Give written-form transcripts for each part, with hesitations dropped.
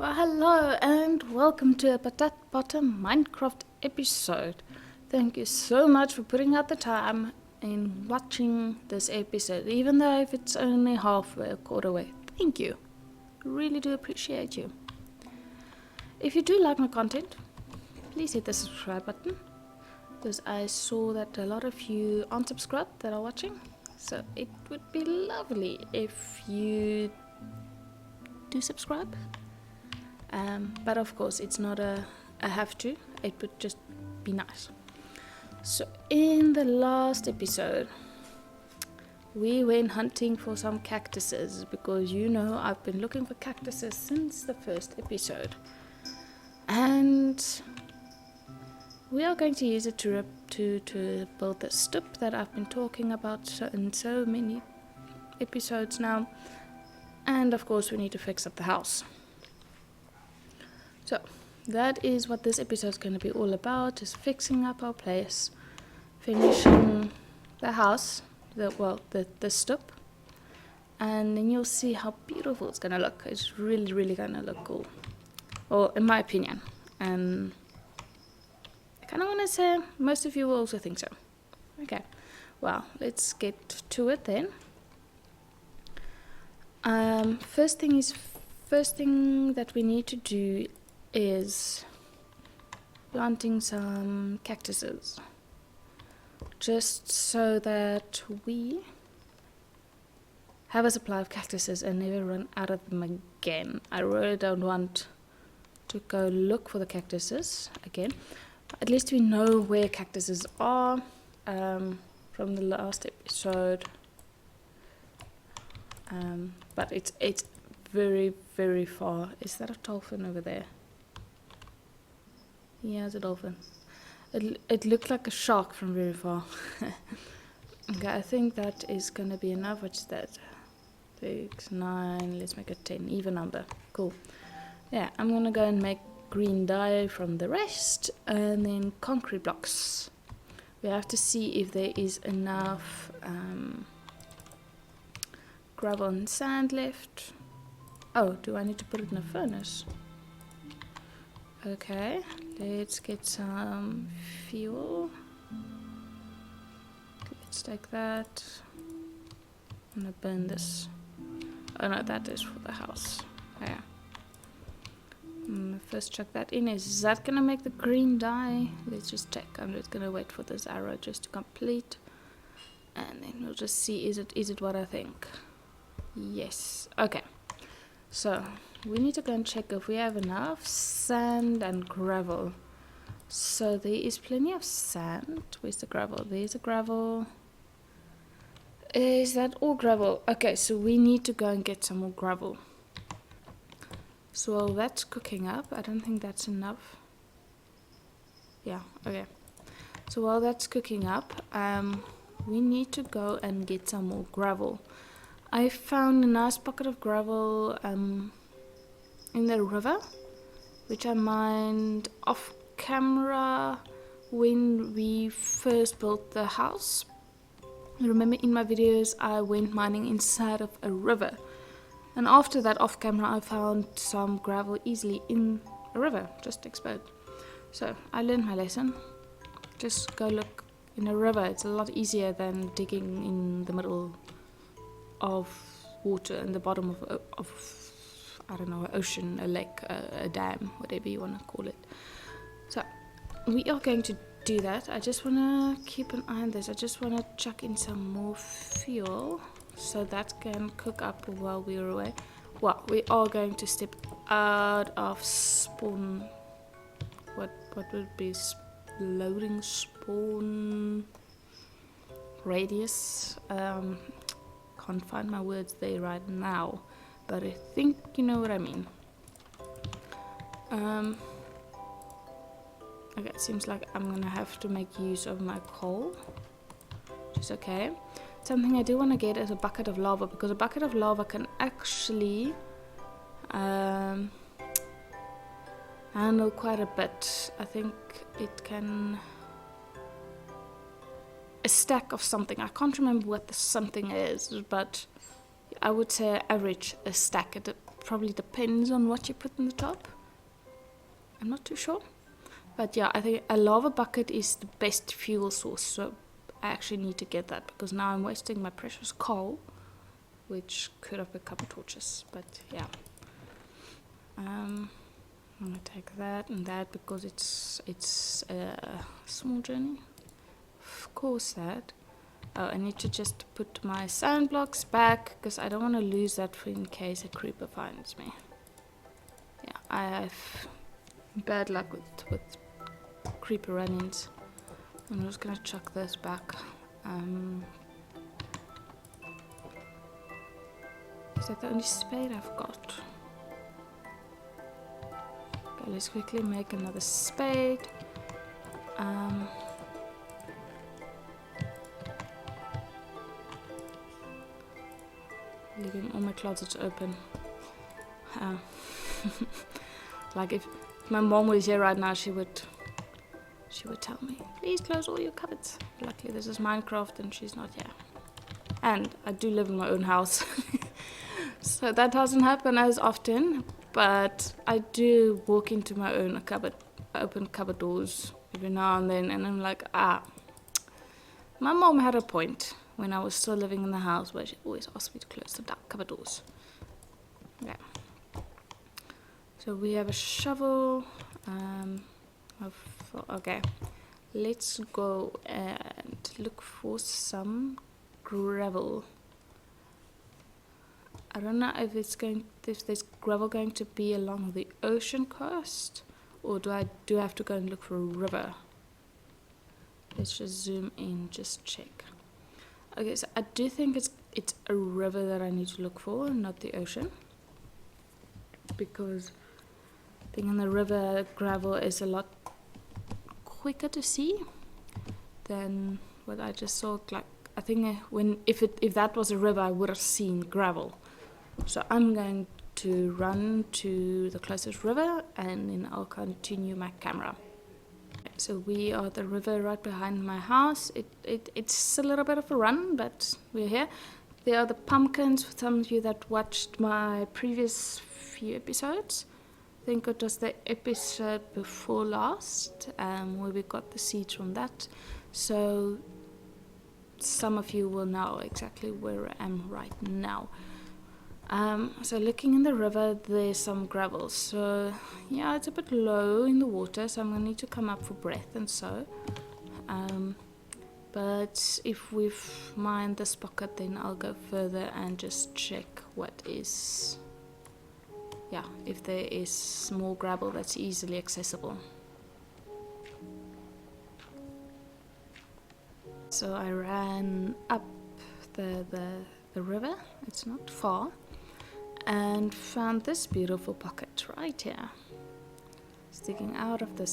Well, hello and welcome to a Patat Bottom Minecraft episode. Thank you so much for putting out the time in watching this episode, even though if it's only halfway or quarter way. Thank you. Really do appreciate you. If you do like my content, please hit the subscribe button, because I saw that a lot of you aren't subscribed that are watching. So it would be lovely if you do subscribe. But of course it's not a have to, it would just be nice. So in the last episode we went hunting for some cactuses, because I've been looking for cactuses since the first episode, and we are going to use it to build the stoop that I've been talking about in so many episodes now. And of course we need to fix up the house. So that is what this episode is going to be all about, is fixing up our place, finishing the house, the stoop, and then you'll see how beautiful it's going to look. It's really, really going to look cool, well, in my opinion, and I kind of want to say most of you will also think so. Okay, well, let's get to it then. First thing that we need to do is planting some cactuses, just so that we have a supply of cactuses and never run out of them again. I really don't want to go look for the cactuses again. At least we know where cactuses are from the last episode, but it's very, very far. Is that a dolphin over there? Yeah, it's a dolphin. It looked like a shark from very far. Okay, I think that is going to be enough. What's that? 6, 9, let's make it 10, even number. Cool. Yeah, I'm going to go and make green dye from the rest, and then concrete blocks. We have to see if there is enough gravel and sand left. Oh, do I need to put it in a furnace? Okay, let's get some fuel. Let's take that. I'm gonna burn this. Oh no, that is for the house. Yeah. First chuck that in. Is that gonna make the green dye? Let's just check. I'm just gonna wait for this arrow just to complete, and then we'll just see, is it what I think? Yes. Okay. So we need to go and check if we have enough sand and gravel. So there is plenty of sand. Where's the gravel? There's a gravel. Is that all gravel? Okay, so we need to go and get some more gravel. So while that's cooking up, I don't think that's enough. Yeah, okay. So while that's cooking up, we need to go and get some more gravel. I found a nice pocket of gravel in the river, which I mined off camera when we first built the house. Remember, in my videos I went mining inside of a river, and after that off camera I found some gravel easily in a river, just exposed. So I learned my lesson. Just go look in a river. It's a lot easier than digging in the middle of water in the bottom of I don't know, an ocean, a lake, a dam, whatever you want to call it. So we are going to do that. I just want to keep an eye on this. I just want to chuck in some more fuel so that can cook up while we're away. Well, we are going to step out of spawn. What would be loading spawn radius? Can't find my words there right now, but I think you know what I mean. Okay, it seems like I'm gonna have to make use of my coal, which is okay. Something I do want to get is a bucket of lava, because a bucket of lava can actually handle quite a bit. I think it can, a stack of something. I can't remember what the something is, but I would say average a stack. It probably depends on what you put in the top. I'm not too sure. But yeah, I think a lava bucket is the best fuel source. So I actually need to get that because now I'm wasting my precious coal, which could have become torches. But yeah. I'm gonna take that and that because it's a small journey. Of course that. Oh, I need to just put my sand blocks back because I don't want to lose that in case a creeper finds me. Yeah, I have bad luck with creeper run-ins. I'm just gonna chuck this back. Is that the only spade I've got? Okay, let's quickly make another spade. Leaving all my closets open. Like if my mom was here right now, she would tell me, please close all your cupboards. Luckily this is Minecraft and she's not here. And I do live in my own house. So that doesn't happen as often, but I do walk into my own open cupboard doors every now and then, and I'm like, my mom had a point when I was still living in the house where she always asked me to close the cupboard doors. Okay. So we have a shovel. Okay. Let's go and look for some gravel. I don't know if there's gravel going to be along the ocean coast, or do I have to go and look for a river? Let's just zoom in, just check. Okay, so I do think it's a river that I need to look for, not the ocean, because I think in the river gravel is a lot quicker to see than what I just saw. Like I think if that was a river, I would have seen gravel. So I'm going to run to the closest river and then I'll continue my camera. So we are at the river right behind my house. It's a little bit of a run, but we're here. There are the pumpkins for some of you that watched my previous few episodes. I think it was the episode before last, where we got the seeds from that. So some of you will know exactly where I am right now. So looking in the river, there's some gravel. So yeah, it's a bit low in the water, so I'm going to need to come up for breath and so. But if we've mined this pocket, then I'll go further and just check if there is more gravel that's easily accessible. So I ran up the river, it's not far, and found this beautiful pocket right here, sticking out of the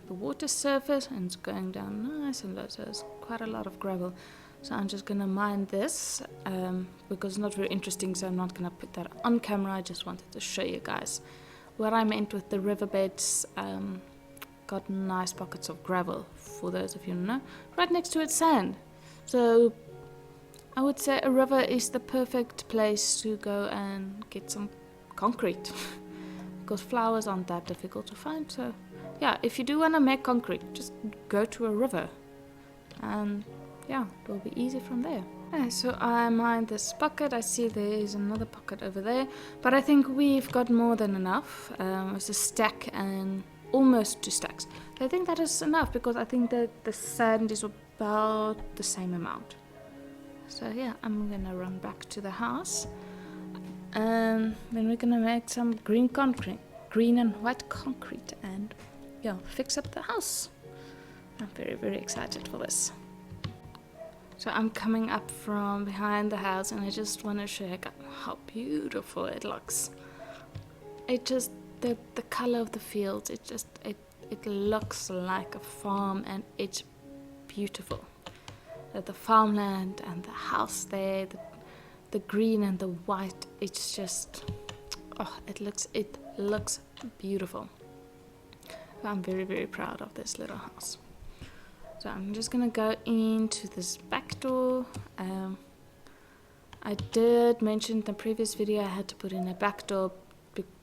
water surface, and it's going down nice and low, so there's quite a lot of gravel. So I'm just gonna mine this because it's not very interesting, so I'm not gonna put that on camera. I just wanted to show you guys what I meant with the riverbeds. Got nice pockets of gravel, for those of you who know. Right next to it, sand. So I would say a river is the perfect place to go and get some concrete because flowers aren't that difficult to find. So yeah, if you do want to make concrete, just go to a river and yeah, it will be easy from there. Okay, so I mined this pocket. I see there is another pocket over there, but I think we've got more than enough. It's a stack and almost 2 stacks. So I think that is enough because I think that the sand is about the same amount. So yeah, I'm gonna run back to the house and then we're gonna make some green and white concrete and yeah, fix up the house. I'm very, very excited for this. So I'm coming up from behind the house and I just want to show you how beautiful it looks. It just, the color of the fields, it looks like a farm and it's beautiful. The farmland and the house there, the green and the white, it's just, it looks beautiful. I'm very, very proud of this little house. So I'm just gonna go into this back door. I did mention in the previous video I had to put in a back door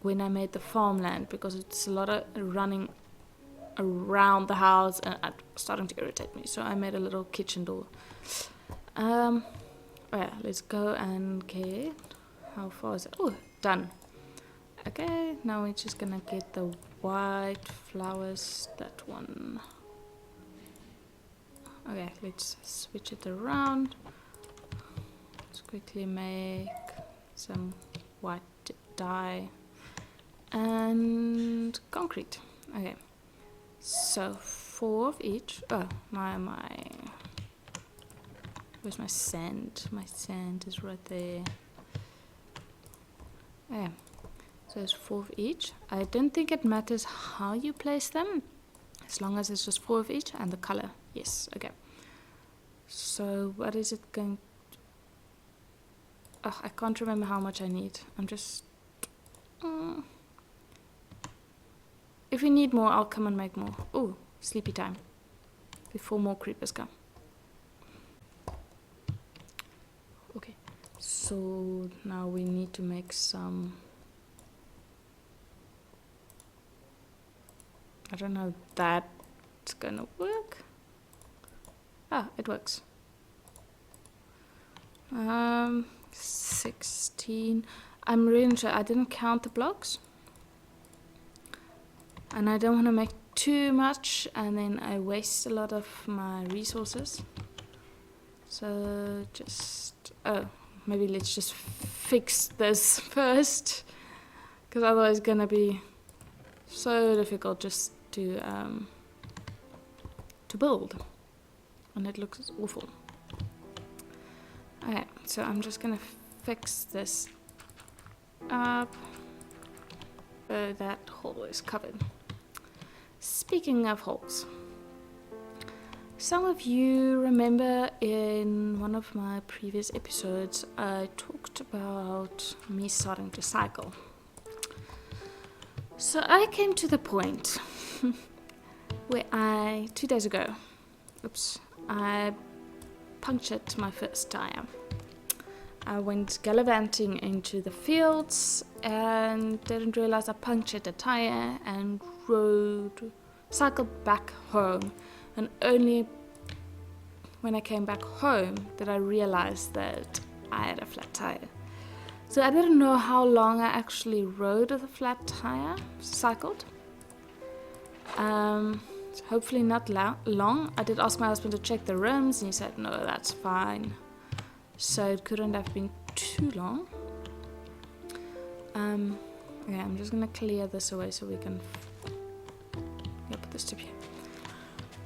when I made the farmland, because it's a lot of running around the house and it's starting to irritate me, so I made a little kitchen door. Yeah, let's go and get, how far is it? Oh, done. Okay, now we're just gonna get the white flowers, that one. Okay, let's switch it around. Let's quickly make some white dye and concrete. Okay, so 4 of each. Oh, where's my sand? My sand is right there. Okay, so it's 4 of each. I don't think it matters how you place them, as long as it's just 4 of each and the color. Yes, okay. So what is it going? Oh, I can't remember how much I need. I'm just. If we need more, I'll come and make more. Oh, sleepy time. Before more creepers come. Okay, so now we need to make some. I don't know if that's gonna work. Ah, it works. 16. I'm really sure I didn't count the blocks. And I don't want to make too much and then I waste a lot of my resources. So just, maybe let's just fix this first, because otherwise it's gonna be so difficult just to build, and it looks awful. Okay, so I'm just gonna fix this up. That hole is covered. Speaking of holes, some of you remember in one of my previous episodes I talked about me starting to cycle. So I came to the point where 2 days ago, I punctured my first tire. I went gallivanting into the fields and didn't realize I punctured a tire and cycled back home. And only when I came back home did I realize that I had a flat tire. So I didn't know how long I actually rode with a flat tire, cycled. Hopefully not long. I did ask my husband to check the rims and he said, no, that's fine. So it couldn't have been too long. Okay, I'm just gonna clear this away so we can put this tip here.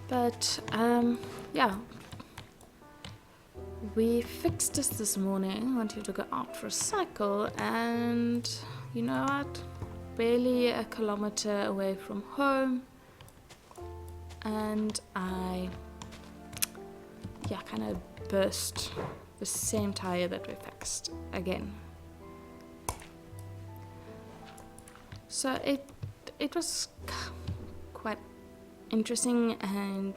But yeah, we fixed this morning. Wanted to go out for a cycle, and you know what? Barely a kilometer away from home, and I kind of burst the same tire that we fixed again. So it was quite interesting and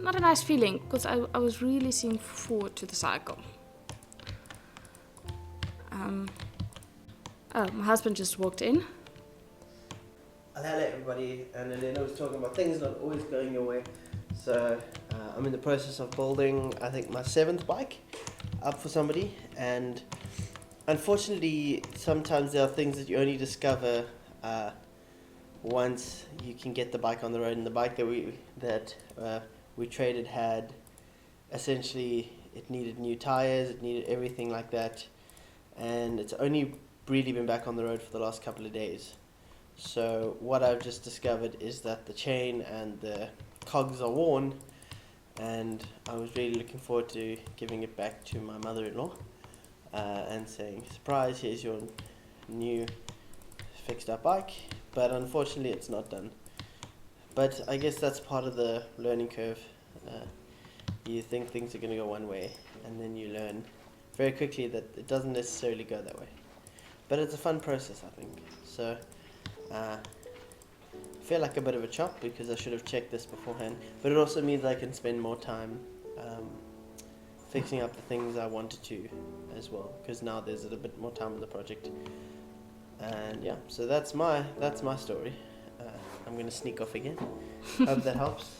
not a nice feeling, because I was really looking forward to the cycle. My husband just walked in. Hello everybody, and Elena was talking about things not always going your way. So I'm in the process of building, I think, my 7th bike up for somebody, and unfortunately sometimes there are things that you only discover once you can get the bike on the road. And the bike that we traded had, essentially, it needed new tires, it needed everything like that, and it's only really been back on the road for the last couple of days. So what I've just discovered is that the chain and the cogs are worn, and I was really looking forward to giving it back to my mother-in-law and saying, surprise, here's your new fixed up bike. But unfortunately it's not done. But I guess that's part of the learning curve. You think things are going to go one way, and then you learn very quickly that it doesn't necessarily go that way. But it's a fun process, I think. So I feel like a bit of a chop because I should have checked this beforehand, but it also means I can spend more time fixing up the things I wanted to as well, because now there's a little bit more time on the project. And yeah, so that's my story. I'm gonna sneak off again. Hope that helps.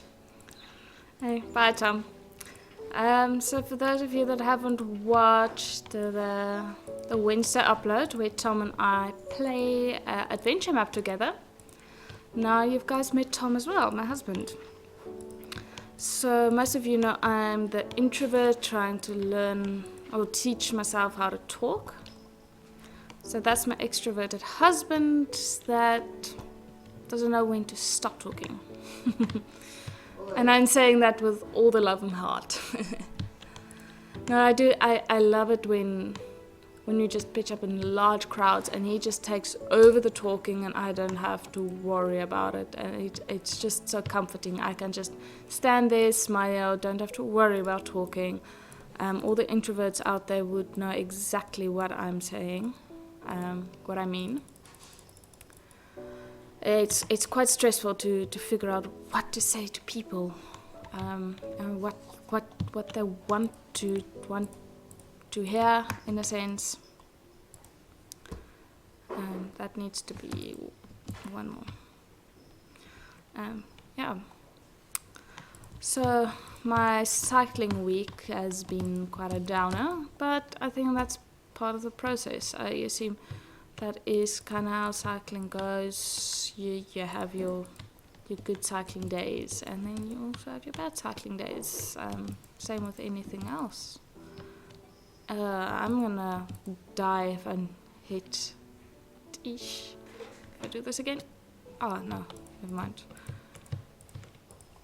Hey, bye, Tom. So for those of you that haven't watched the Wednesday upload where Tom and I play Adventure Map together, now you guys met Tom as well, my husband. So most of you know I'm the introvert trying to learn or teach myself how to talk. So that's my extroverted husband that doesn't know when to stop talking. And I'm saying that with all the love and heart. No, I do. I love it when you just pitch up in large crowds and he just takes over the talking and I don't have to worry about it. And it's just so comforting. I can just stand there, smile, don't have to worry about talking. All the introverts out there would know exactly what I'm saying, what I mean. It's quite stressful to figure out what to say to people, and what they want to hear, in a sense. That needs to be one more. Yeah. So my cycling week has been quite a downer, but I think that's part of the process. I assume that is kind of how cycling goes. You have your good cycling days, and then you also have your bad cycling days. Same with anything else. I'm gonna die if I hit ish. If I do this again. Oh no, never mind.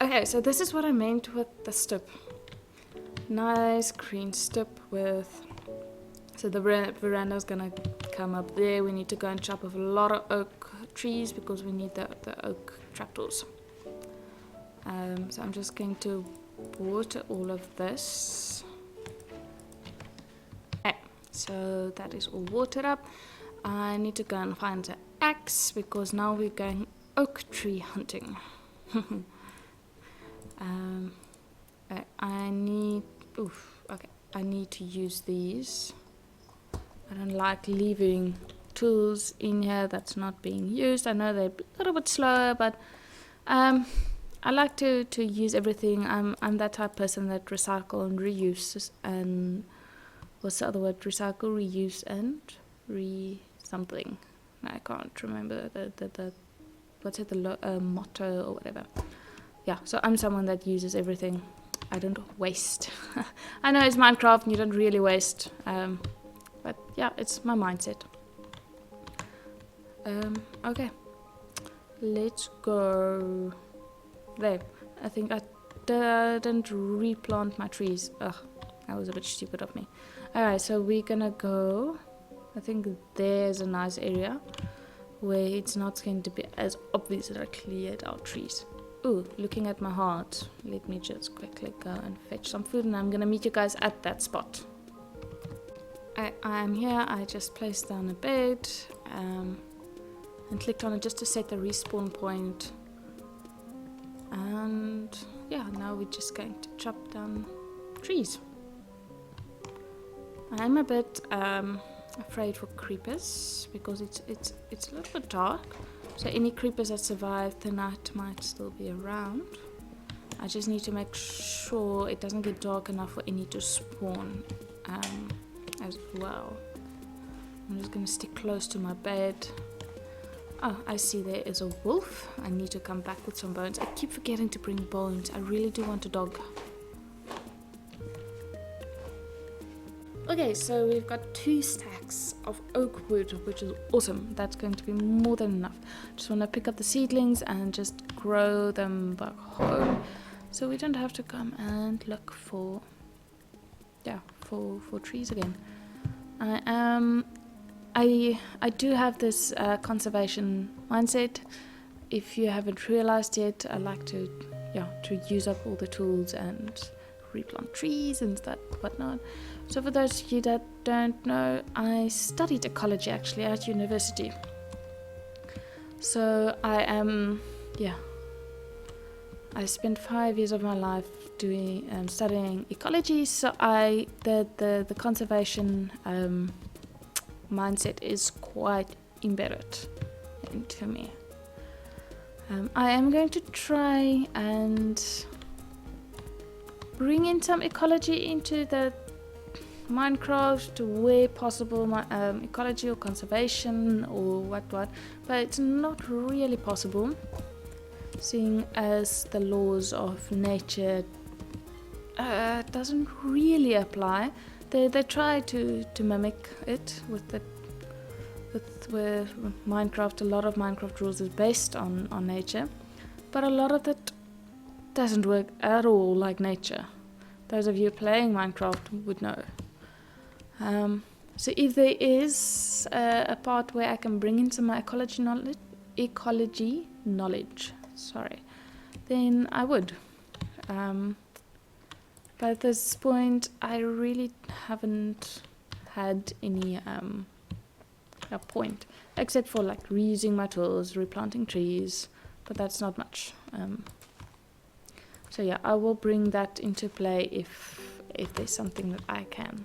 Okay, so this is what I meant with the strip. Nice green strip with. So the veranda is gonna come up there. We need to go and chop off a lot of oak trees because we need the oak trapdoors. So I'm just going to water all of this. Okay, so that is all watered up. I need to go and find the axe because now we're going oak tree hunting. I need to use these. I don't like leaving tools in here that's not being used. I know they're a little bit slower, but I like to use everything. I'm that type of person that recycle and reuse, and what's the other word? Recycle, reuse, and something. I can't remember the what's it, the motto or whatever. Yeah, so I'm someone that uses everything. I don't waste. I know it's Minecraft and you don't really waste. But yeah, it's my mindset. Okay, let's go. There. I think I didn't replant my trees. Ugh, that was a bit stupid of me. Alright, so we're gonna go. I think there's a nice area where it's not going to be as obvious that I cleared our trees. Ooh, looking at my heart. Let me just quickly go and fetch some food and I'm gonna meet you guys at that spot. I'm here. I just placed down a bed and clicked on it just to set the respawn point. And yeah, now we're just going to chop down trees. I'm a bit afraid for creepers because it's a little bit dark. So any creepers that survive the night might still be around. I just need to make sure it doesn't get dark enough for any to spawn. As well. I'm just going to stick close to my bed. Oh, I see there is a wolf. I need to come back with some bones. I keep forgetting to bring bones. I really do want a dog. Okay, so we've got 2 stacks of oak wood, which is awesome. That's going to be more than enough. Just want to pick up the seedlings and just grow them back home. So we don't have to come and look for trees again. I do have this conservation mindset. If you haven't realized yet, I like to use up all the tools and replant trees and whatnot. So for those of you that don't know, I studied ecology actually at university. So I spent 5 years of my life doing studying ecology, so the conservation mindset is quite embedded into me. I am going to try and bring in some ecology into the Minecraft where possible, ecology or conservation or what, but it's not really possible, seeing as the laws of nature doesn't really apply. They try to mimic it with Minecraft. A lot of Minecraft rules is based on nature, but a lot of it doesn't work at all like nature. Those of you playing Minecraft would know. So if there is a part where I can bring in some ecology knowledge, then I would. But at this point, I really haven't had any point, except for like reusing my tools, replanting trees, but that's not much. So yeah, I will bring that into play if there's something that I can,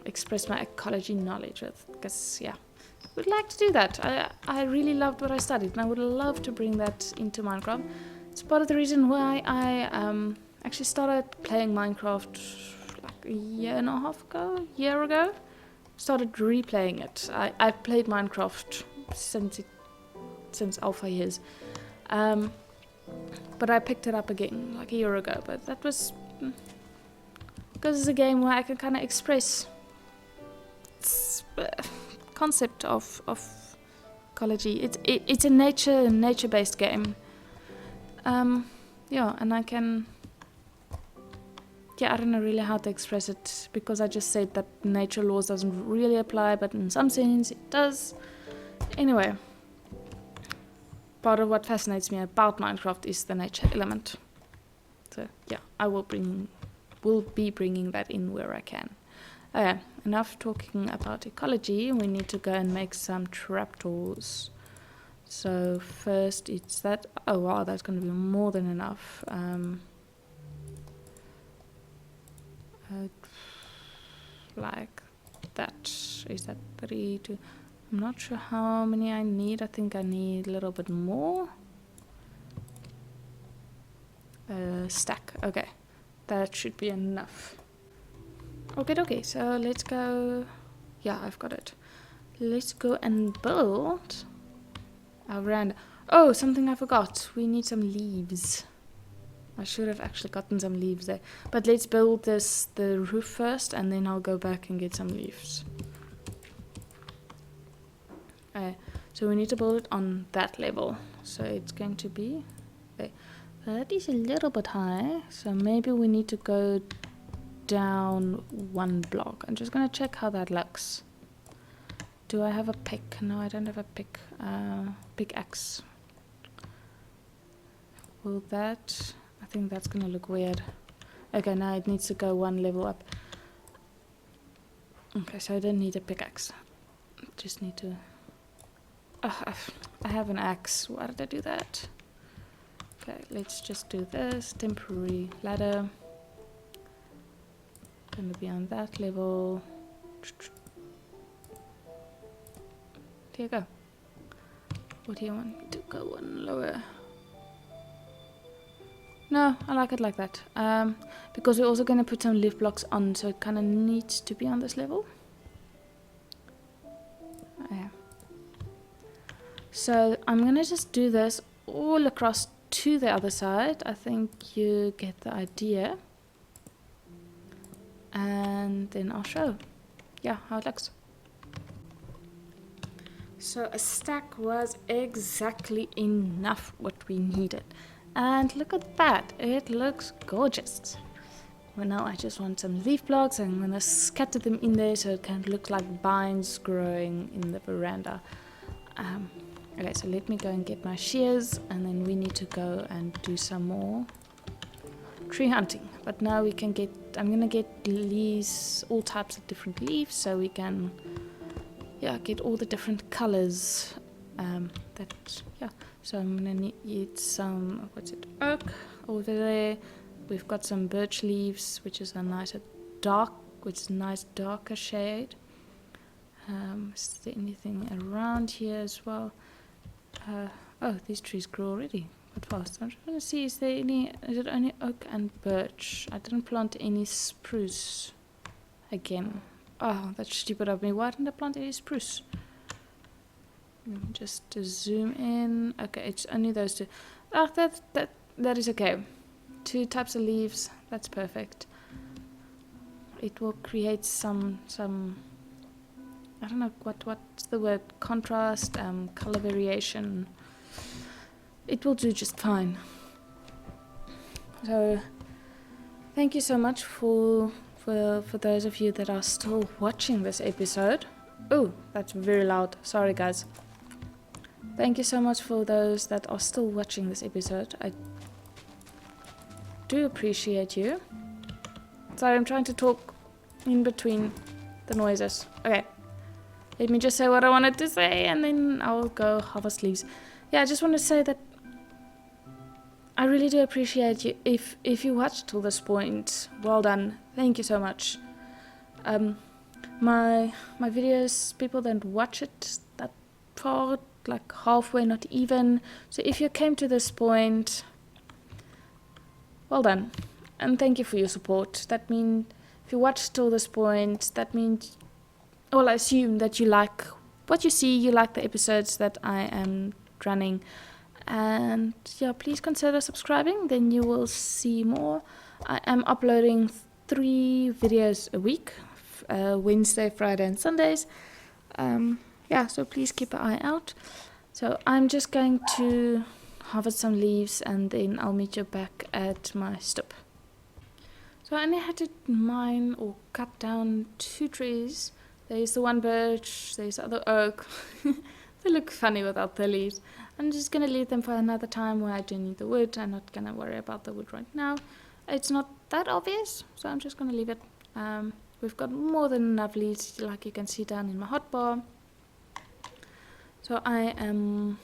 express my ecology knowledge with, because I would like to do that. I really loved what I studied, and I would love to bring that into Minecraft. It's part of the reason why I actually started playing Minecraft like a year ago. Started replaying it. I played Minecraft since alpha years, but I picked it up again like a year ago. But that was because it's a game where I can kind of express concept of ecology. It's a nature-based game. And I can. I don't know really how to express it, because I just said that nature laws doesn't really apply, but in some sense it does. Anyway, part of what fascinates me about Minecraft is the nature element. So I will be bringing that in where I can. Enough talking about ecology. We need to go and make some trapdoors. So first it's that. Oh wow, that's going to be more than enough. Like that. Is that 3, 2? I'm not sure how many I need. I think I need a little bit more. Stack. Okay, that should be enough. Okay, so let's go. I've got it. Let's go and build our veranda. Oh, something I forgot. We need some leaves. I should have actually gotten some leaves there. But let's build the roof first, and then I'll go back and get some leaves. So we need to build it on that level. So it's going to be... Okay. That is a little bit high. So maybe we need to go down 1 block. I'm just going to check how that looks. Do I have a pick? No, I don't have a pick. Pickaxe. Will that... I think that's gonna look weird. Okay, now it needs to go 1 level up. Okay, so I don't need a pickaxe. Just need to... I have an axe. Why did I do that? Okay, let's just do this. Temporary ladder. Gonna be on that level. There you go. What do you want me to go 1 lower? No, I like it like that. Because we're also going to put some leaf blocks on, so it kind of needs to be on this level. So I'm going to just do this all across to the other side. I think you get the idea. And then I'll show how it looks. So a stack was exactly enough what we needed. And look at that, it looks gorgeous. Well, now I just want some leaf blocks, and I'm going to scatter them in there so it kind of looks like vines growing in the veranda. Okay, so let me go and get my shears, and then we need to go and do some more tree hunting. But now we can get, I'm going to get leaves, all types of different leaves, so we can get all the different colors. So I'm gonna need some, oak. over there. We've got some birch leaves, which is a nicer nice darker shade. Is there anything around here as well? Oh, these trees grow already quite fast. I'm just going to see, is it only oak and birch? I didn't plant any spruce again. Oh, that's stupid of me. Why didn't I plant any spruce? Just to zoom in. Okay, it's only those two. Oh, that is okay. 2 types of leaves. That's perfect. It will create some I don't know what's the word, contrast, color variation. It will do just fine. So thank you so much for those of you that are still watching this episode. Oh, that's very loud. Sorry guys. Thank you so much for those that are still watching this episode. I do appreciate you. Sorry, I'm trying to talk in between the noises. Okay. Let me just say what I wanted to say and then I'll go harvest leaves. Yeah, I just want to say that I really do appreciate you. If you watched till this point, well done. Thank you so much. My videos, people don't watch it that far, like halfway, not even. So if you came to this point, well done. And thank you for your support. That means if you watched till this point, that means, well, I assume that you like what you see, you like the episodes that I am running. And yeah, please consider subscribing, then you will see more. I am uploading 3 videos a week, Wednesday, Friday and Sundays. Yeah, so please keep an eye out. So I'm just going to harvest some leaves and then I'll meet you back at my stoep. So I only had to mine or cut down 2 trees. There's the one birch, there's the other oak. They look funny without the leaves. I'm just going to leave them for another time where I do need the wood. I'm not going to worry about the wood right now. It's not that obvious, so I'm just going to leave it. We've got more than enough leaves, like you can see down in my hotbar. So I am,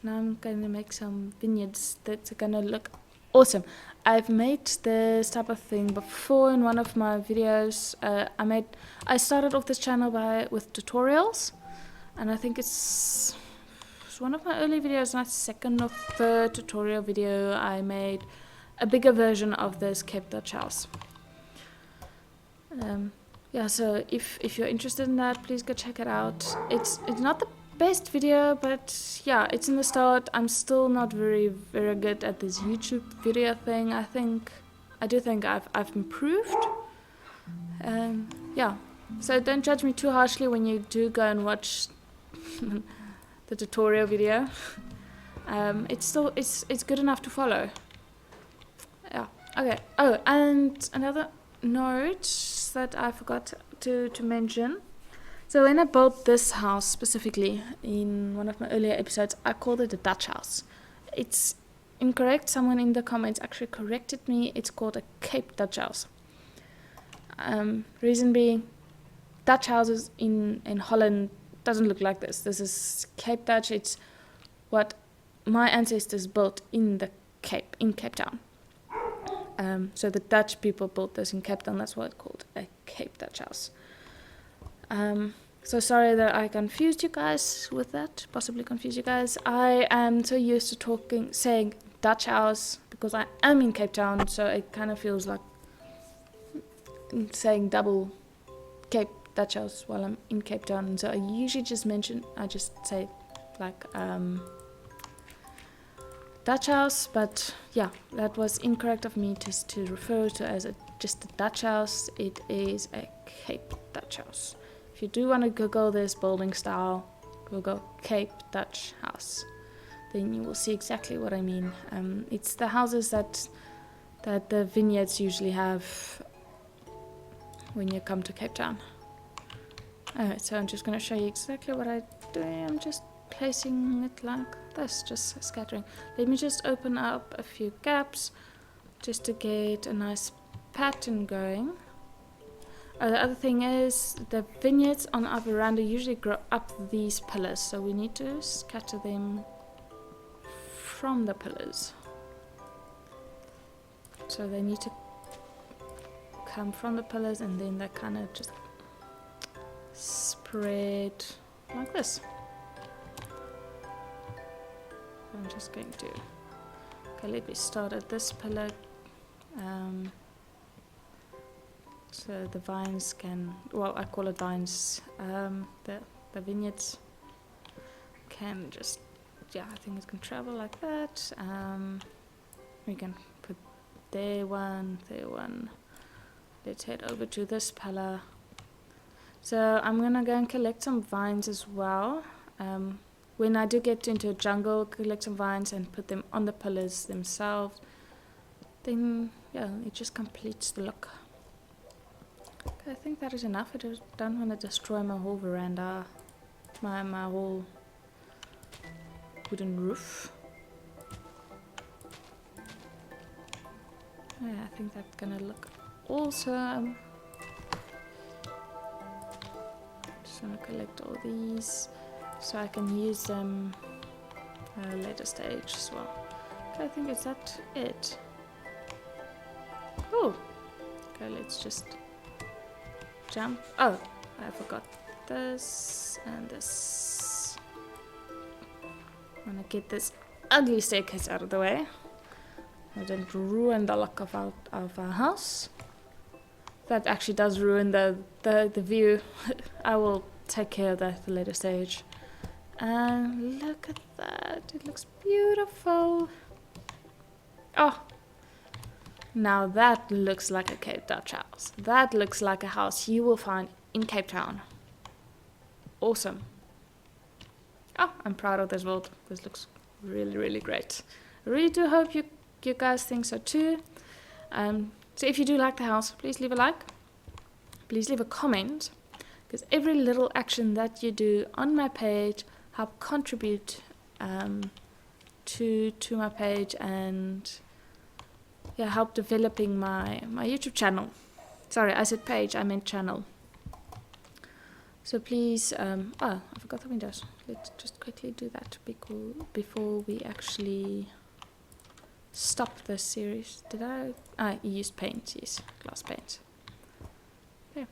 now I'm going to make some vineyards that's going to look awesome. I've made this type of thing before in one of my videos. I started off this channel with tutorials, and I think it's one of my early videos, my 2nd or 3rd tutorial video. I made a bigger version of this Cape Dutch house. Yeah, so if you're interested in that, please go check it out. It's not the best video, but yeah, it's in the start. I'm still not very good at this YouTube video thing. I do think I've improved. Yeah, so don't judge me too harshly when you do go and watch the tutorial video. It's good enough to follow. Yeah. Okay. Oh, and another note that I forgot to mention. So when I built this house specifically in one of my earlier episodes, I called it a Dutch house. It's incorrect. Someone in the comments actually corrected me. It's called a Cape Dutch house. Reason being, Dutch houses in Holland doesn't look like this. This is Cape Dutch. It's what my ancestors built in Cape Town. So the Dutch people built this in Cape Town. That's why it's called a Cape Dutch house. So sorry that I confused you guys with that, possibly confused you guys. I am so used to saying Dutch house because I am in Cape Town, so it kind of feels like saying double Cape Dutch house while I'm in Cape Town. So I usually just say like Dutch house, but yeah, that was incorrect of me to refer to as just a Dutch house. It is a Cape Dutch house. If you do want to Google this building style, Google Cape Dutch house. Then you will see exactly what I mean. It's the houses that the vineyards usually have when you come to Cape Town. Alright, so I'm just going to show you exactly what I do. I'm just placing it like this, just scattering. Let me just open up a few gaps just to get a nice pattern going. The other thing is the vineyards on our veranda usually grow up these pillars, so we need to scatter them from the pillars. So they need to come from the pillars and then they kind of just spread like this. I'm just going to, okay, let me start at this pillar. So the vines can, well, I call it vines, the vineyards can just, yeah, I think it can travel like that. We can put there one. Let's head over to this pillar. So I'm gonna go and collect some vines as well. When I do get into a jungle, collect some vines and put them on the pillars themselves. Then, yeah, it just completes the look. Okay, I think that is enough. I just don't want to destroy my whole veranda, my whole wooden roof. Yeah, I think that's gonna look awesome. Just gonna collect all these so I can use them at a later stage as well. Okay, I think is that it. Cool. Okay, let's just jump. Oh, I forgot this and this. I'm gonna get this ugly staircase out of the way. I didn't ruin the look of our house. That actually does ruin the view. I will take care of that at a later stage. And look at that. It looks beautiful. Oh. Now that looks like a Cape Dutch house. That looks like a house you will find in Cape Town. Awesome. Oh, I'm proud of this world. This looks really, really great. I really do hope you guys think so too. So if you do like the house, please leave a like. Please leave a comment. Because every little action that you do on my page help contribute to my page and yeah, help developing my YouTube channel. Sorry, I said page, I meant channel. So please, oh, I forgot the windows. Let's just quickly do that before we actually stop this series. Did I? I used paint, yes, glass paint. Okay,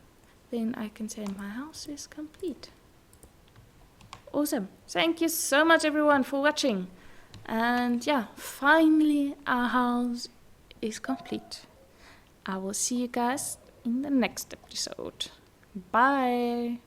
then I can say my house is complete. Awesome. Thank you so much everyone for watching. And yeah, finally our house is complete. I will see you guys in the next episode. Bye.